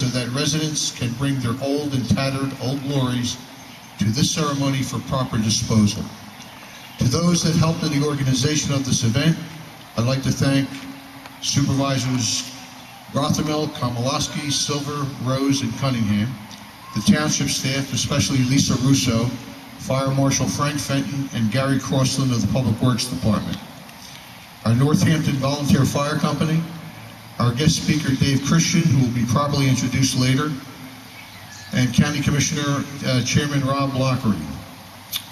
that residents can bring their old and tattered old glories to this ceremony for proper disposal. To those that helped in the organization of this event, I'd like to thank Supervisors Rothermel, Komolowski, Silver, Rose, and Cunningham, the township staff, especially Lisa Russo, Fire Marshal Frank Fenton, and Gary Crossland of the Public Works Department, our Northampton Volunteer Fire Company, our guest speaker Dave Christian, who will be properly introduced later, and County Commissioner Chairman Rob Loughery.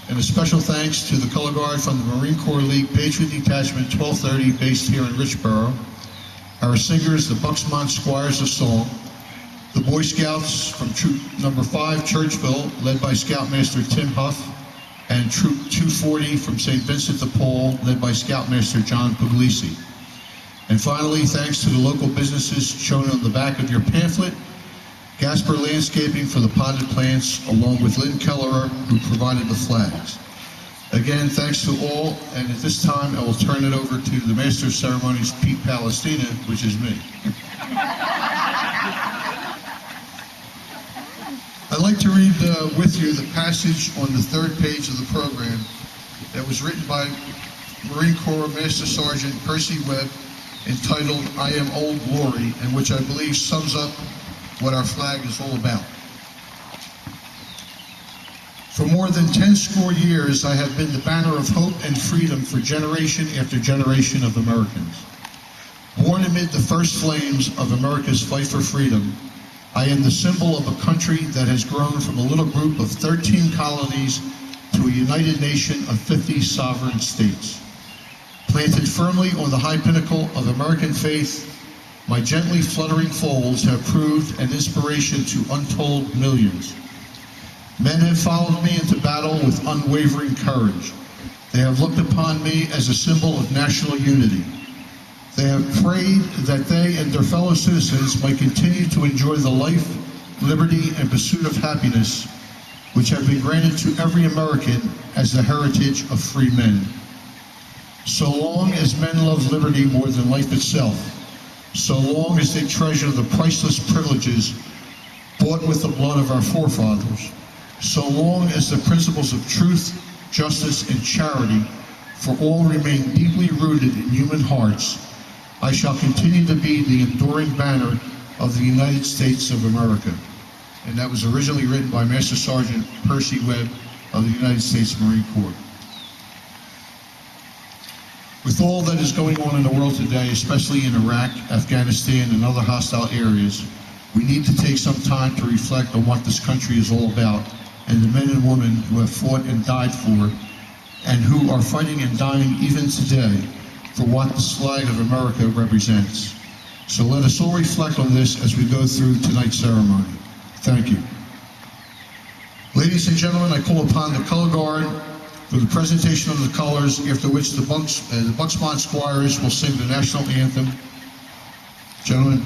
And a special thanks to the Color Guard from the Marine Corps League Patriot Detachment 1230 based here in Richboro, our singers, the BucksMont Squires of Song, the Boy Scouts from Troop Number 5, Churchville, led by Scoutmaster Tim Huff, and Troop 240 from St. Vincent, DePaul, led by Scoutmaster John Puglisi. And finally, thanks to the local businesses shown on the back of your pamphlet, Gasper Landscaping for the potted plants, along with Lynn Kellerer, who provided the flags. Again, thanks to all, and at this time, I will turn it over to the Master of Ceremonies, Pete Palestina, which is me. I'd like to read with you the passage on the third page of the program that was written by Marine Corps Master Sergeant Percy Webb, entitled, I Am Old Glory, and which I believe sums up what our flag is all about. For more than 10 score years, I have been the banner of hope and freedom for generation after generation of Americans. Born amid the first flames of America's fight for freedom, I am the symbol of a country that has grown from a little group of 13 colonies to a united nation of 50 sovereign states. Planted firmly on the high pinnacle of American faith, my gently fluttering folds have proved an inspiration to untold millions. Men have followed me into battle with unwavering courage. They have looked upon me as a symbol of national unity. They have prayed that they and their fellow citizens might continue to enjoy the life, liberty, and pursuit of happiness which have been granted to every American as the heritage of free men. So long as men love liberty more than life itself, so long as they treasure the priceless privileges bought with the blood of our forefathers, so long as the principles of truth, justice, and charity for all remain deeply rooted in human hearts, I shall continue to be the enduring banner of the United States of America. And that was originally written by Master Sergeant Percy Webb of the United States Marine Corps. With all that is going on in the world today, especially in Iraq, Afghanistan, and other hostile areas, we need to take some time to reflect on what this country is all about and the men and women who have fought and died for, and who are fighting and dying even today for what the flag of America represents. So let us all reflect on this as we go through tonight's ceremony. Thank you. Ladies and gentlemen, I call upon the Color Guard for the presentation of the colors, after which the BucksMont Squires will sing the national anthem. Gentlemen.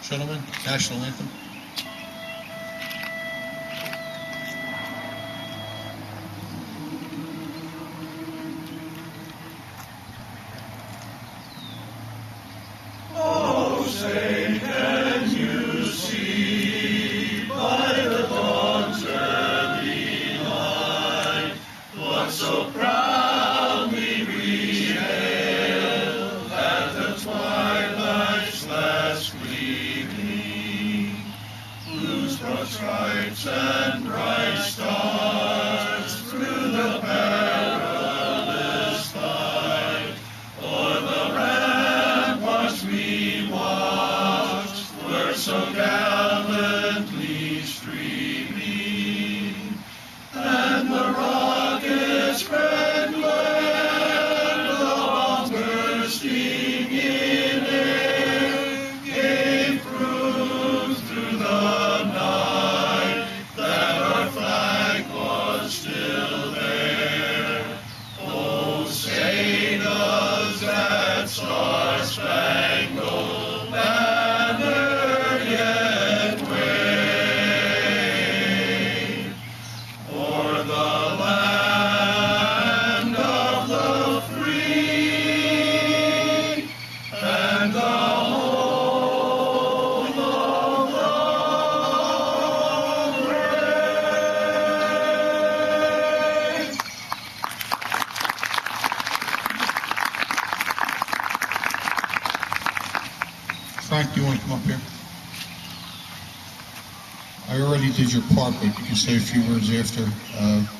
Gentlemen, national anthem. Oh, say can you see by the dawn's early light what so proudly we hailed at the twilight's last gleaming, Star-Spangled Banner yet wave, o'er the land of the free and the home of the brave. Frank, do you want to come up here? I already did your part, but you can say a few words after.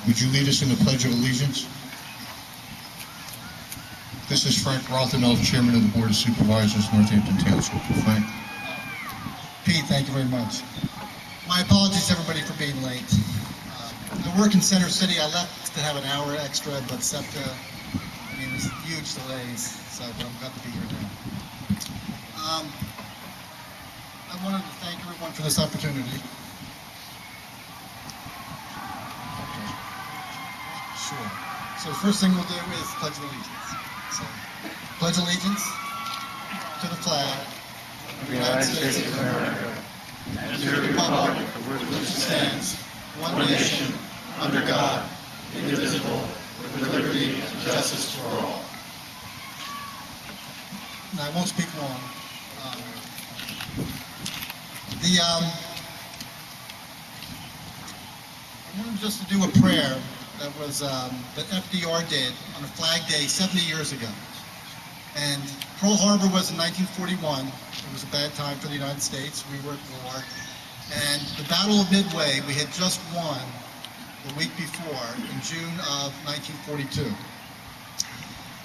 Would you lead us in the Pledge of Allegiance? This is Frank Rothermel, Chairman of the Board of Supervisors, Northampton Township. Frank? Pete, thank you very much. My apologies, everybody, for being late. The work in Center City, I left to have an hour extra, but SEPTA, there's huge delays, so but I'm glad to be here now. I wanted to thank everyone for this opportunity. Sure. So the first thing we'll do is Pledge of Allegiance. So, pledge allegiance to the flag of the United States of America and to the republic for which it stands, one nation, under God, indivisible, with liberty and justice for all. Now, I won't speak long. I wanted just to do a prayer that was that FDR did on a Flag Day 70 years ago. And Pearl Harbor was in 1941. It was a bad time for the United States. We were at war. And the Battle of Midway, we had just won the week before in June of 1942.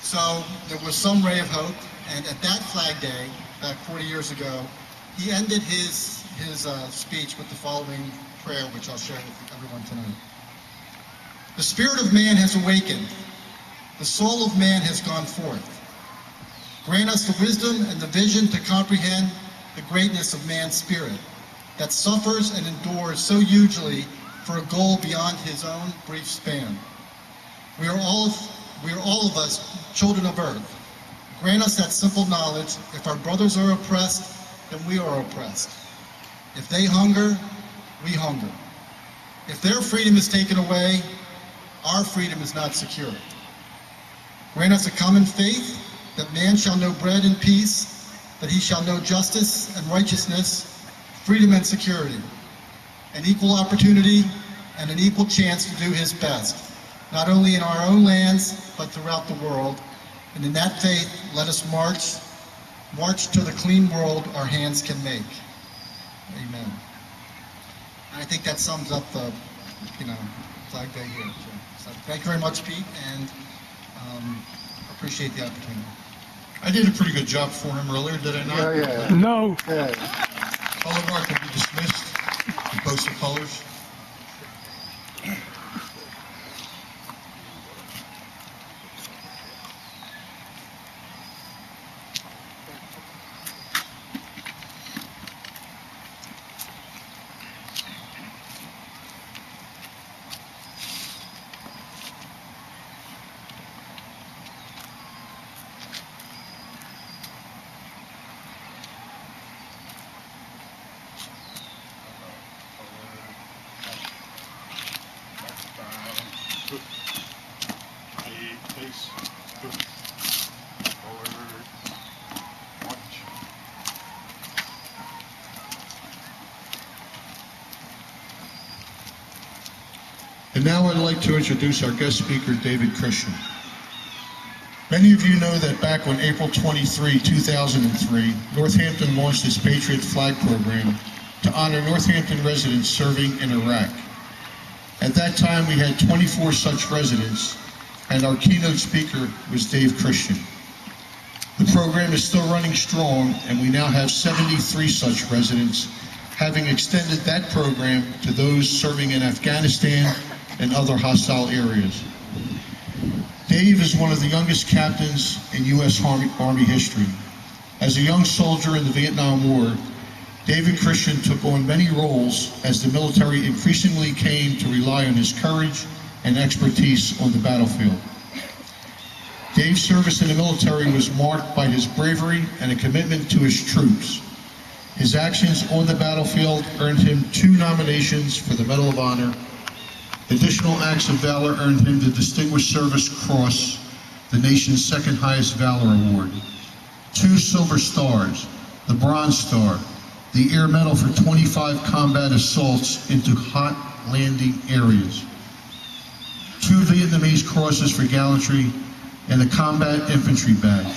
So there was some ray of hope. And at that Flag Day, back 40 years ago, he ended his speech with the following prayer, which I'll share with everyone tonight. The spirit of man has awakened. The soul of man has gone forth. Grant us the wisdom and the vision to comprehend the greatness of man's spirit that suffers and endures so hugely for a goal beyond his own brief span. We are all of us children of earth. Grant us that simple knowledge: if our brothers are oppressed, then we are oppressed. If they hunger, we hunger. If their freedom is taken away, our freedom is not secure. Grant us a common faith that man shall know bread and peace, that he shall know justice and righteousness, freedom and security, an equal opportunity and an equal chance to do his best, not only in our own lands, but throughout the world. And in that faith, let us march to the clean world our hands can make. Amen. And I think that sums up the, Flag Day here. So thank you very much, Pete, and appreciate the opportunity. I did a pretty good job for him earlier, did I not? Yeah. No. Yeah. Color mark will be dismissed. You post the colors. And now I'd like to introduce our guest speaker, David Christian. Many of you know that back on April 23, 2003, Northampton launched its Patriot flag program to honor Northampton residents serving in Iraq. At that time, we had 24 such residents, and our keynote speaker was Dave Christian. The program is still running strong, and we now have 73 such residents, having extended that program to those serving in Afghanistan and other hostile areas. Dave is one of the youngest captains in U.S. Army history. As a young soldier in the Vietnam War, David Christian took on many roles as the military increasingly came to rely on his courage and expertise on the battlefield. Dave's service in the military was marked by his bravery and a commitment to his troops. His actions on the battlefield earned him 2 nominations for the Medal of Honor. Additional acts of valor earned him the Distinguished Service Cross, the nation's 2nd highest valor award. 2 Silver Stars, the Bronze Star, the Air Medal for 25 combat assaults into hot landing areas. 2 Vietnamese Crosses for gallantry, and a Combat Infantry Badge.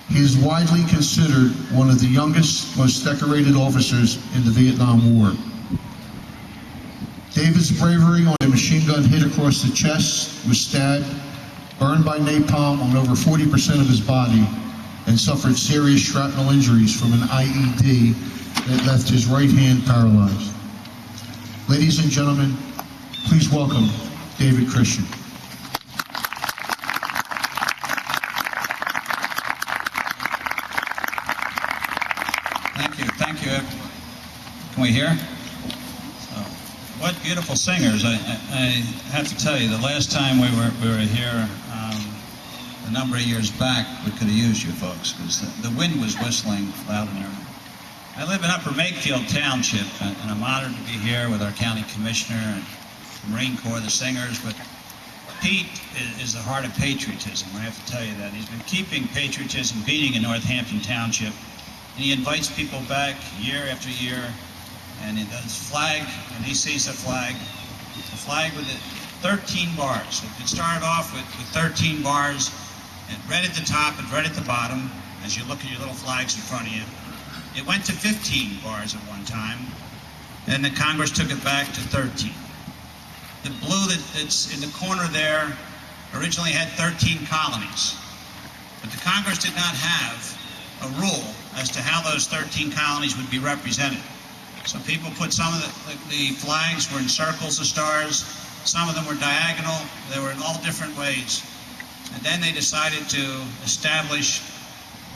He is widely considered one of the youngest, most decorated officers in the Vietnam War. David's bravery on a machine gun hit across the chest, was stabbed, burned by napalm on over 40% of his body, and suffered serious shrapnel injuries from an IED that left his right hand paralyzed. Ladies and gentlemen, please welcome David Christian. Thank you. Can we hear? What beautiful singers. I have to tell you, the last time we were here, a number of years back, we could have used you folks, because the wind was whistling loud and early. I live in Upper Makefield Township, and I'm honored to be here with our county commissioner and the Marine Corps, the singers, but Pete is the heart of patriotism. I have to tell you that. He's been keeping patriotism beating in Northampton Township, and he invites people back year after year, and he does flag, and he sees the flag with the 13 bars. It started off with 13 bars, and red at the top and red at the bottom, as you look at your little flags in front of you. It went to 15 bars at one time, and the Congress took it back to 13. The blue that's in the corner there originally had 13 colonies, but the Congress did not have a rule as to how those 13 colonies would be represented. So people put some of the flags were in circles of stars, some of them were diagonal, they were in all different ways. And then they decided to establish,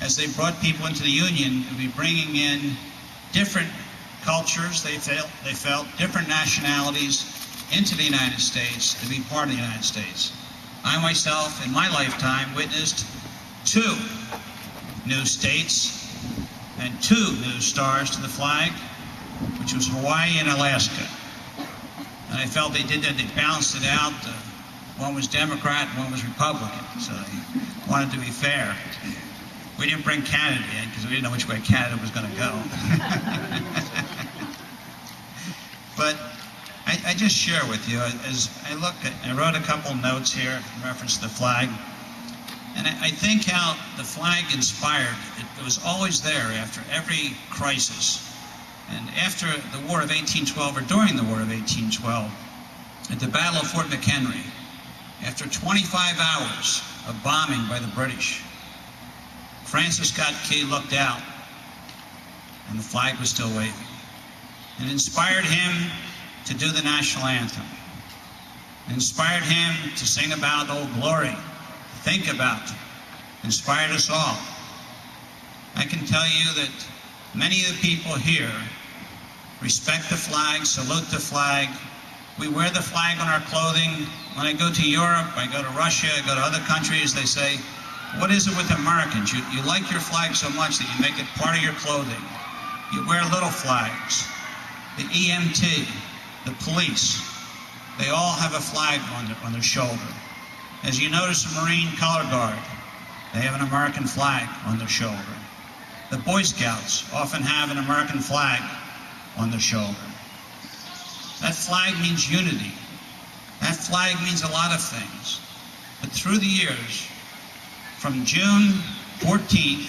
as they brought people into the Union, to be bringing in different cultures, they felt different nationalities into the United States to be part of the United States. I myself, in my lifetime, witnessed 2 new states and 2 new stars to the flag, which was Hawaii and Alaska. And I felt they did that, they balanced it out. One was Democrat, one was Republican, so they wanted to be fair. We didn't bring Canada in because we didn't know which way Canada was going to go. But I just share with you, as I look at, I wrote a couple notes here in reference to the flag, and I think how the flag inspired, it was always there after every crisis. And after the War of 1812, or during the War of 1812, at the Battle of Fort McHenry, after 25 hours of bombing by the British, Francis Scott Key looked out, and the flag was still waving. It inspired him to do the national anthem. It inspired him to sing about Old Glory, think about, inspired us all. I can tell you that many of the people here respect the flag, salute the flag. We wear the flag on our clothing. When I go to Europe, I go to Russia, I go to other countries, they say, what is it with Americans? You like your flag so much that you make it part of your clothing. You wear little flags. The EMT, the police, they all have a flag on their shoulder. As you notice, the Marine Color Guard, they have an American flag on their shoulder. The Boy Scouts often have an American flag on their shoulder. That flag means unity. That flag means a lot of things. But through the years, from June 14th,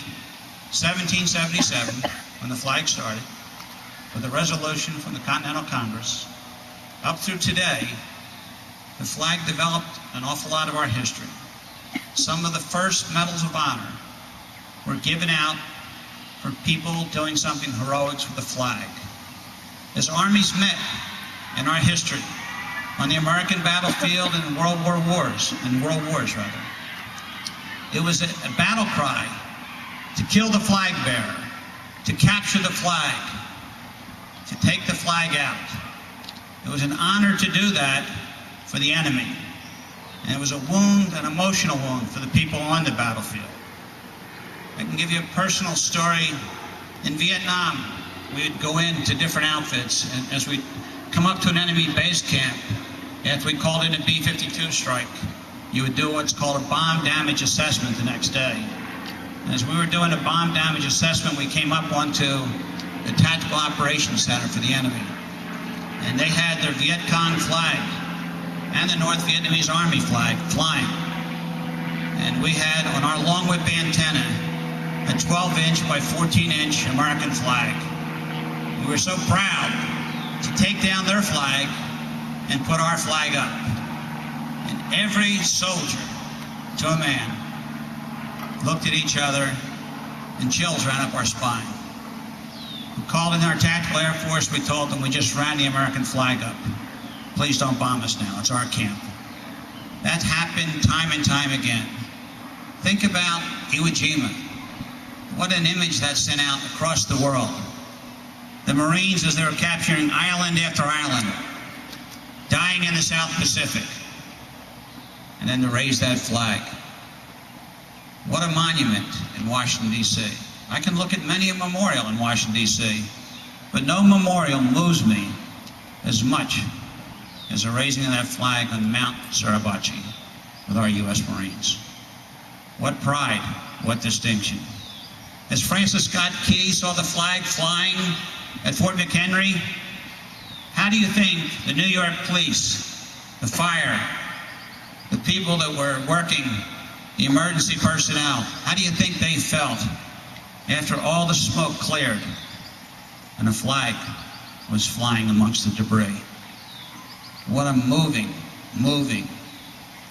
1777, when the flag started, with a resolution from the Continental Congress, up through today, the flag developed an awful lot of our history. Some of the first medals of honor were given out for people doing something heroic with the flag. As armies met in our history, on the American battlefield and in world wars, it was a battle cry to kill the flag bearer, to capture the flag, to take the flag out. It was an honor to do that for the enemy. And it was a wound, an emotional wound for the people on the battlefield. I can give you a personal story. In Vietnam, we would go into different outfits, and as we come up to an enemy base camp, after we called in a B-52 strike, you would do what's called a bomb damage assessment the next day. And as we were doing a bomb damage assessment, we came up onto the Tactical Operations Center for the enemy. And they had their Viet Cong flag and the North Vietnamese Army flag flying. And we had on our long whip antenna a 12-inch by 14-inch American flag. We were so proud to take down their flag and put our flag up. And every soldier, to a man, looked at each other and chills ran up our spine. We called in our Tactical Air Force, we told them we just ran the American flag up. Please don't bomb us now, it's our camp. That happened time and time again. Think about Iwo Jima. What an image that sent out across the world. The Marines, as they were capturing island after island, dying in the South Pacific, and then to raise that flag. What a monument in Washington, D.C. I can look at many a memorial in Washington, D.C., but no memorial moves me as much as the raising of that flag on Mount Suribachi with our U.S. Marines. What pride, what distinction. As Francis Scott Key saw the flag flying at Fort McHenry, how do you think the New York police, the fire, the people that were working, the emergency personnel, how do you think they felt after all the smoke cleared and the flag was flying amongst the debris? What a moving, moving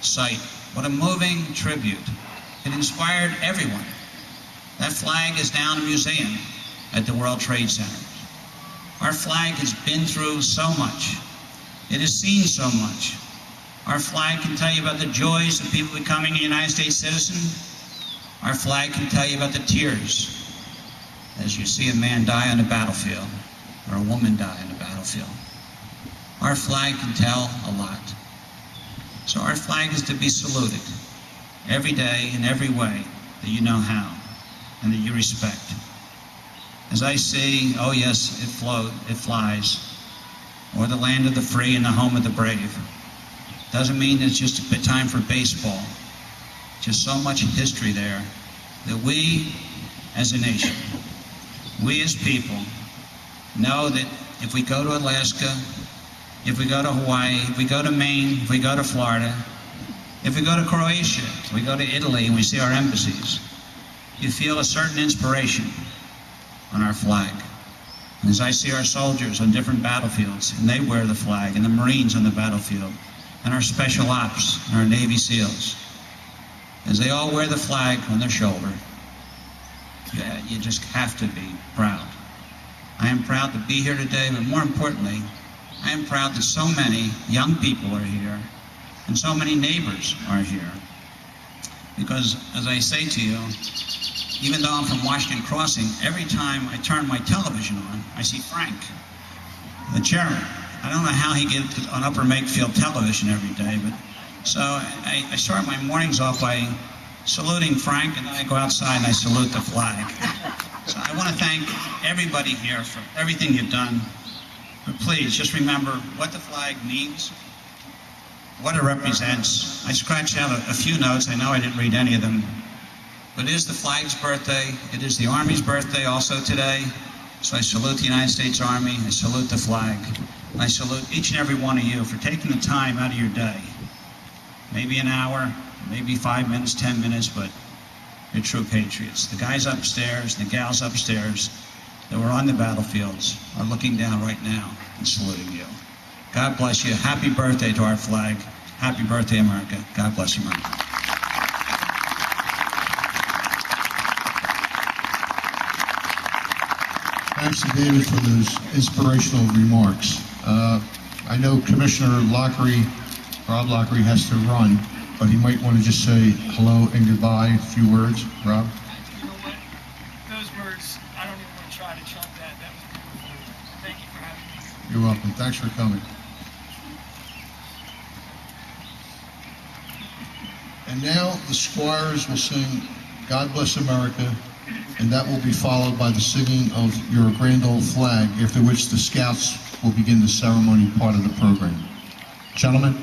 sight. What a moving tribute. It inspired everyone. That flag is now in a museum at the World Trade Center. Our flag has been through so much. It has seen so much. Our flag can tell you about the joys of people becoming a United States citizen. Our flag can tell you about the tears as you see a man die on the battlefield or a woman die on the battlefield. Our flag can tell a lot. So our flag is to be saluted every day in every way that you know how and that you respect. As I see, oh yes, it flies, or the land of the free and the home of the brave. Doesn't mean it's just a time for baseball. Just so much history there that we as a nation, we as people, know that if we go to Alaska, if we go to Hawaii, if we go to Maine, if we go to Florida, if we go to Croatia, if we go to Italy and we see our embassies, you feel a certain inspiration on our flag. And as I see our soldiers on different battlefields, and they wear the flag, and the Marines on the battlefield, and our special ops, and our Navy SEALs, as they all wear the flag on their shoulder, you just have to be proud. I am proud to be here today, but more importantly, I am proud that so many young people are here, and so many neighbors are here. Because, as I say to you, even though I'm from Washington Crossing, every time I turn my television on, I see Frank, the chairman. I don't know how he gets on Upper Makefield television every day, but so I start my mornings off by saluting Frank, and then I go outside and I salute the flag. So I want to thank everybody here for everything you've done. But please, just remember what the flag means, what it represents. I scratched out a few notes. I know I didn't read any of them. But it is the flag's birthday. It is the Army's birthday also today. So I salute the United States Army. I salute the flag. And I salute each and every one of you for taking the time out of your day. Maybe an hour, maybe 5 minutes, 10 minutes, but you're true patriots. The guys upstairs, the gals upstairs that were on the battlefields are looking down right now and saluting you. God bless you. Happy birthday to our flag. Happy birthday, America. God bless you, America. Thanks to David for those inspirational remarks. I know Commissioner Loughery, Rob Loughery, has to run, but he might want to just say hello and goodbye, a few words. Rob? You know what? Those words, I don't even want to try to chunk that. That was beautiful. Thank you for having me. You're welcome. Thanks for coming. And now the Squires will sing God Bless America, and that will be followed by the singing of Your Grand Old Flag, after which the Scouts will begin the ceremony part of the program. Gentlemen.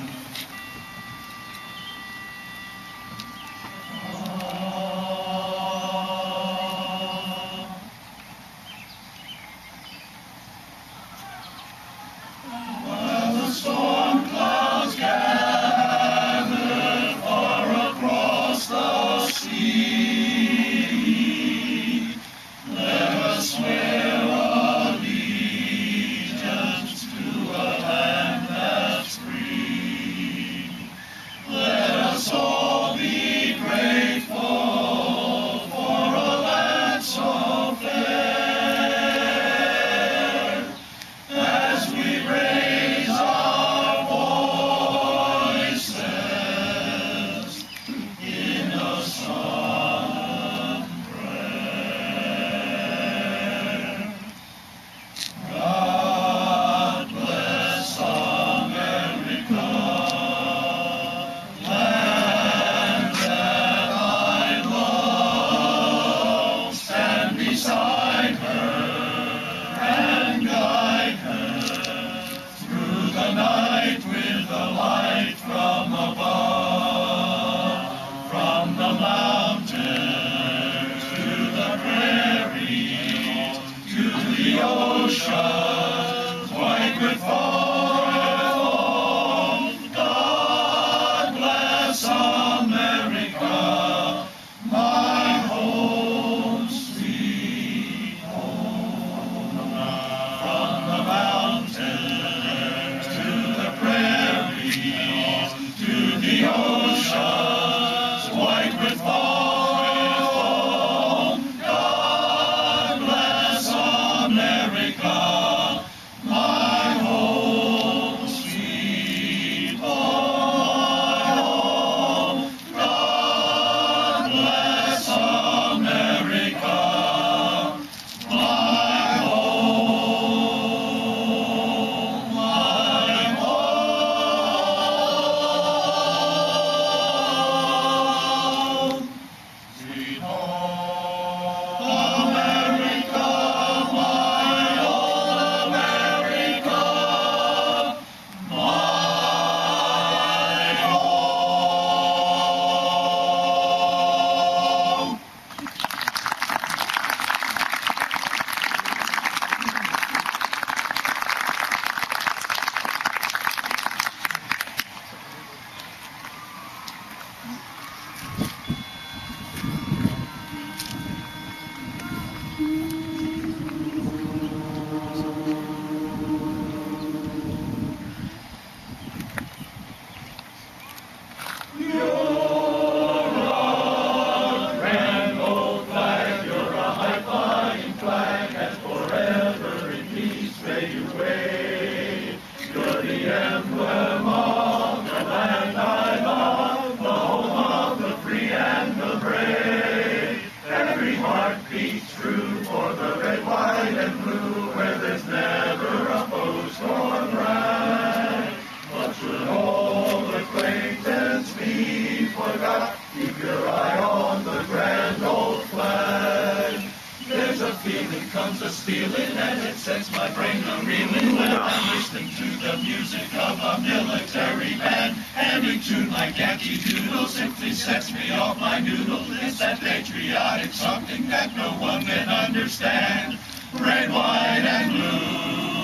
Sets me off my noodle. It's that patriotic something that no one can understand. Red, white, and blue,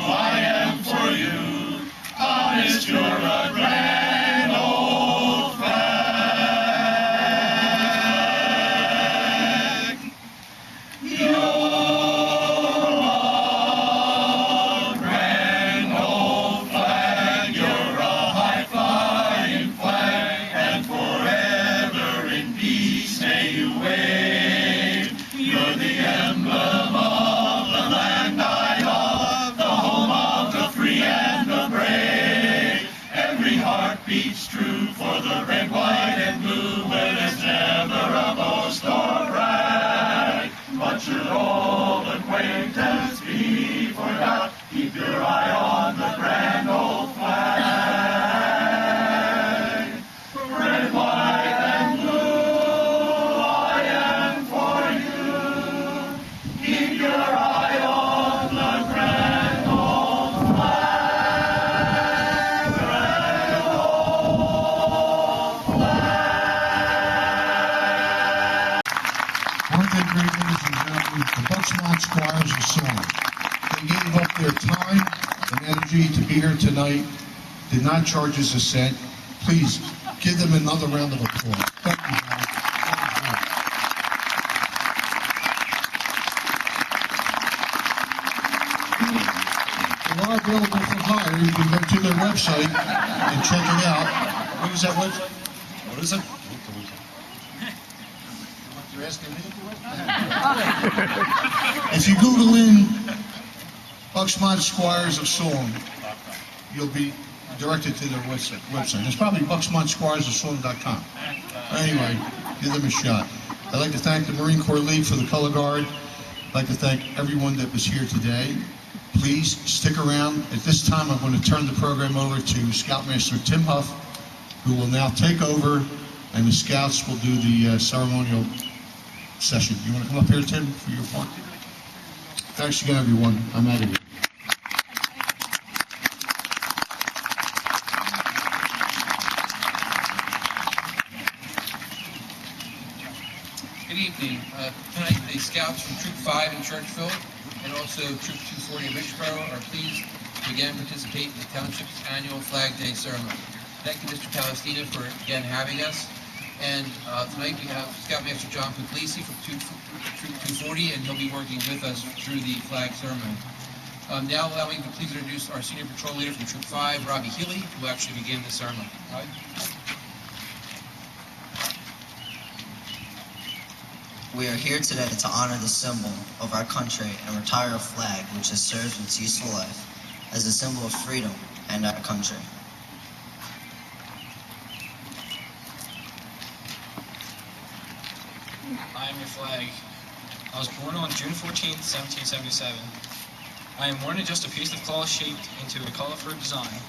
I am for you. Honest, you're a grand old flag. You're a grand old flag. You're a high-flying flag, and forever in peace may you wave. You're the emblem of the land I love, the home of the free and the brave. Every heart beats true for the red, white, and blue, where there's never a boast or brag. But should old acquaintance be forgot, keep your eye on the grand old flag. Red, white, and blue. Weren't they great, ladies and gentlemen? The BucksMont Squires of Song. They gave up their time and energy to be here tonight, did not charge us a cent. Please, give them another round of applause. Thank you, guys. They are available for hire. You can go to their website and check it out. What is that website? What is it? You're asking me? If you Google in BucksMont Squires of Song, you'll be directed to their website. It's probably BucksMontSquiresOfSong.com. Anyway, give them a shot. I'd like to thank the Marine Corps League for the color guard. I'd like to thank everyone that was here today. Please stick around. At this time, I'm going to turn the program over to Scoutmaster Tim Huff, who will now take over, and the Scouts will do the ceremonial session. You want to come up here, Tim, for your part? Thanks again, everyone. I'm out of here. Good evening. Tonight, the Scouts from Troop 5 in Churchville and also Troop 240 in Richboro are pleased to again participate in the Township's annual Flag Day ceremony. Thank you, Mr. Palestina, for again having us. And tonight we have Scoutmaster John Puglisi from Troop 240, and he'll be working with us through the flag ceremony. Now allow me to please introduce our Senior Patrol Leader from Troop 5, Robbie Healy, who will actually begin the ceremony. Robbie? We are here today to honor the symbol of our country and retire a flag which has served its useful life as a symbol of freedom and our country. I am your flag. I was born on June 14, 1777. I am more than just a piece of cloth shaped into a colorful design.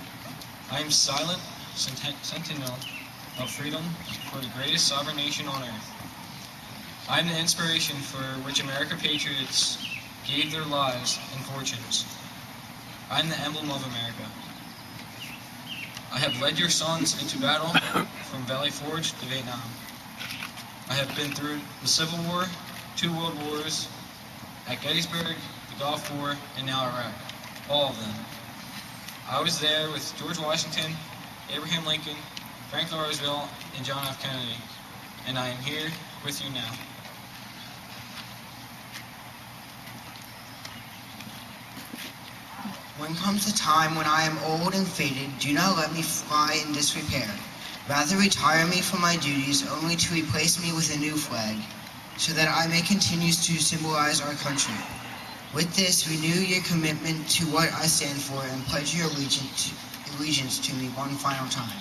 I am silent sentinel of freedom for the greatest sovereign nation on earth. I am the inspiration for which American patriots gave their lives and fortunes. I am the emblem of America. I have led your sons into battle from Valley Forge to Vietnam. I have been through the Civil War, 2 World Wars, at Gettysburg, the Gulf War, and now Iraq. All of them. I was there with George Washington, Abraham Lincoln, Franklin Roosevelt, and John F. Kennedy. And I am here with you now. When comes the time when I am old and faded, do not let me fly in disrepair. Rather retire me from my duties, only to replace me with a new flag, so that I may continue to symbolize our country. With this, renew your commitment to what I stand for and pledge your allegiance to me one final time.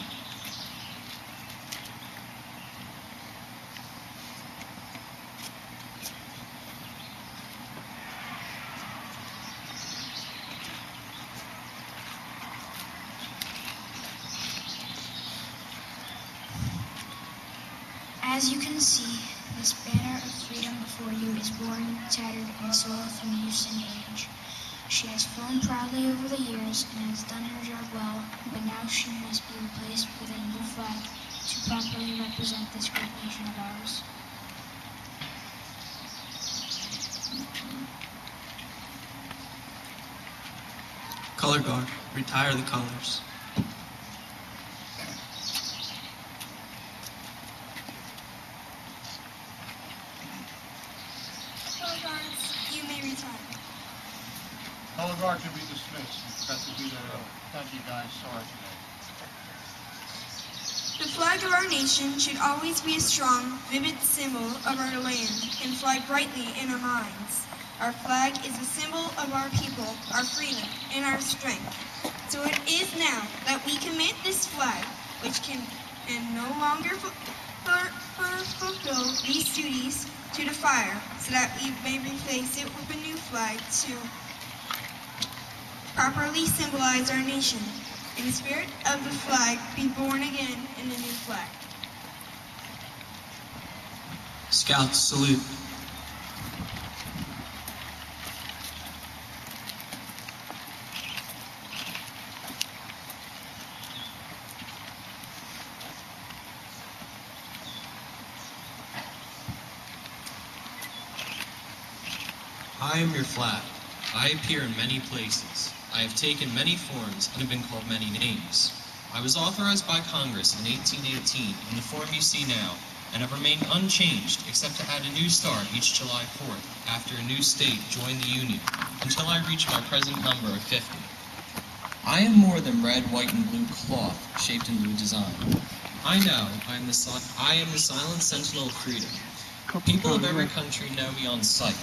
As you can see, this banner of freedom before you is worn, tattered, and soiled from use and age. She has flown proudly over the years and has done her job well, but now she must be replaced with a new flag to properly represent this great nation of ours. Color guard, retire the colors. You may retire. Color guard can be dismissed. Got to do that. Thank you, guys. Sorry today. The flag of our nation should always be a strong, vivid symbol of our land and fly brightly in our minds. Our flag is a symbol of our people, our freedom, and our strength. So it is now that we commit this flag, which can no longer fulfill these duties, to the fire, so that we may replace it with a new flag to properly symbolize our nation. In the spirit of the flag, be born again in the new flag. Scouts, salute. I am your flag. I appear in many places. I have taken many forms and have been called many names. I was authorized by Congress in 1818 in the form you see now, and have remained unchanged except to add a new star each July 4th after a new state joined the Union, until I reach my present number of 50. I am more than red, white, and blue cloth shaped in new design. I know I am the silent sentinel of freedom. People of every country know me on sight.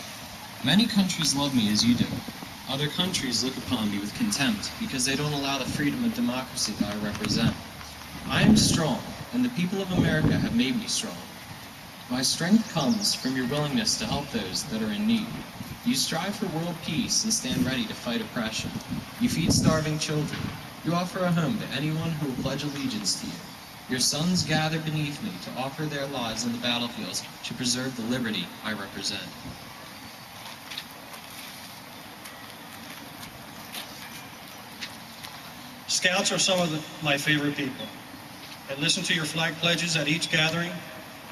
Many countries love me as you do. Other countries look upon me with contempt because they don't allow the freedom and democracy that I represent. I am strong, and the people of America have made me strong. My strength comes from your willingness to help those that are in need. You strive for world peace and stand ready to fight oppression. You feed starving children. You offer a home to anyone who will pledge allegiance to you. Your sons gather beneath me to offer their lives on the battlefields to preserve the liberty I represent. Scouts are some of my favorite people. I listen to your flag pledges at each gathering,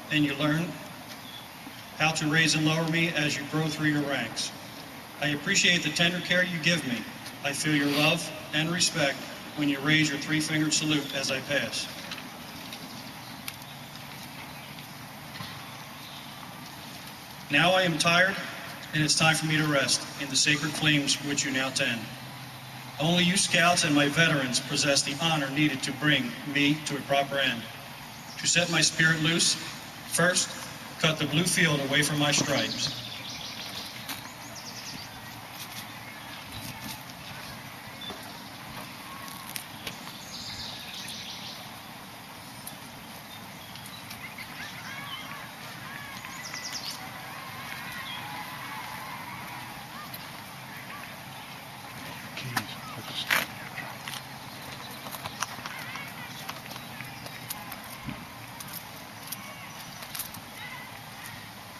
and you learn how to raise and lower me as you grow through your ranks. I appreciate the tender care you give me. I feel your love and respect when you raise your three-fingered salute as I pass. Now I am tired, and it's time for me to rest in the sacred flames which you now tend. Only you scouts and my veterans possess the honor needed to bring me to a proper end. To set my spirit loose, first, cut the blue field away from my stripes.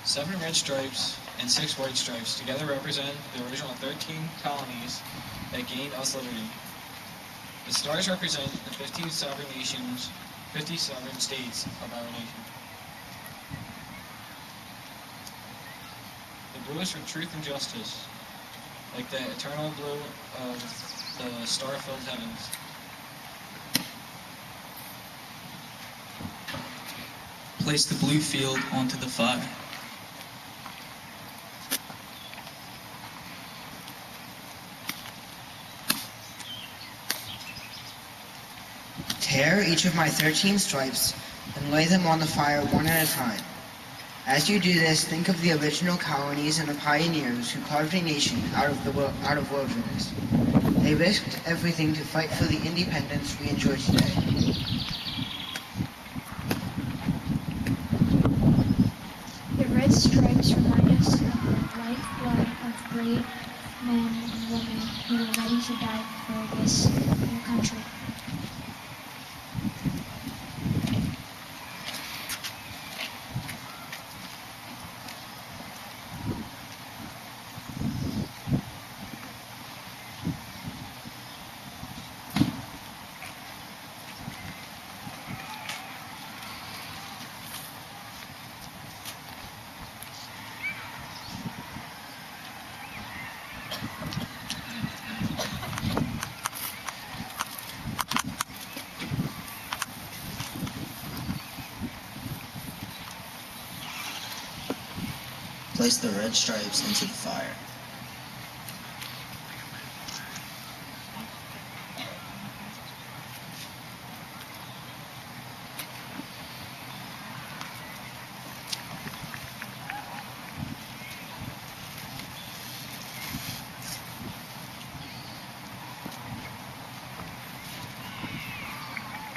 Seven red stripes and 6 white stripes together represent the original 13 colonies that gained us liberty. The stars represent the 50 sovereign nations, 50 sovereign states of our nation. The blue is for truth and justice, like the eternal blue of the star-filled heavens. Place the blue field onto the fire. Tear each of my 13 stripes and lay them on the fire one at a time. As you do this, think of the original colonies and the pioneers who carved a nation out of wilderness. They risked everything to fight for the independence we enjoy today. The red stripes remind us of the lifeblood of brave men and women who were ready to die for this new country. Place the red stripes into the fire.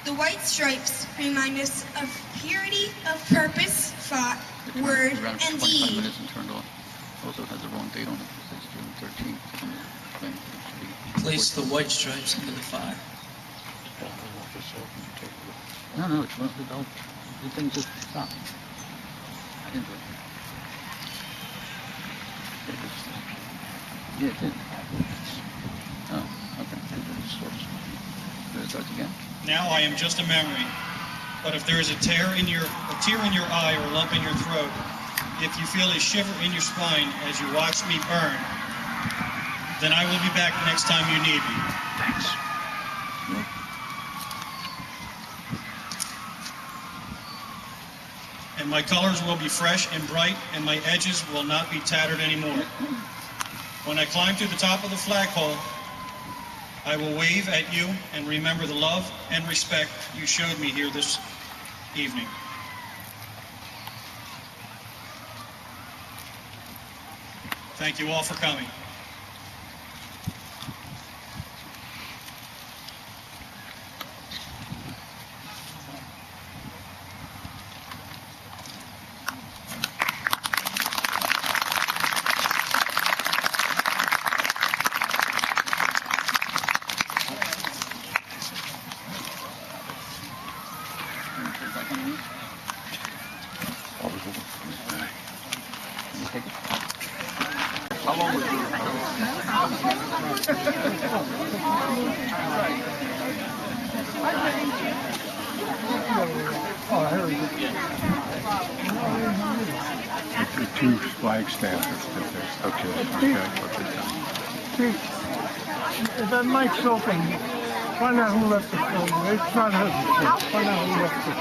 The white stripes remind us of purity of purpose, thought, word, and deed. Also has the wrong date on it. It says June 13th. Place the white stripes into the fire. No, it's not. The thing just stopped. I didn't do it. Yeah, it did. Oh, okay. Did it start again? Now I am just a memory. But if there is a tear in your eye or lump in your throat, if you feel a shiver in your spine as you watch me burn, then I will be back next time you need me. Thanks. And my colors will be fresh and bright, and my edges will not be tattered anymore. When I climb to the top of the flagpole, I will wave at you and remember the love and respect you showed me here this evening. Thank you all for coming. The two flag stands. Okay. If that mic's open, find out who left the phone. It's not her. Find out who left it.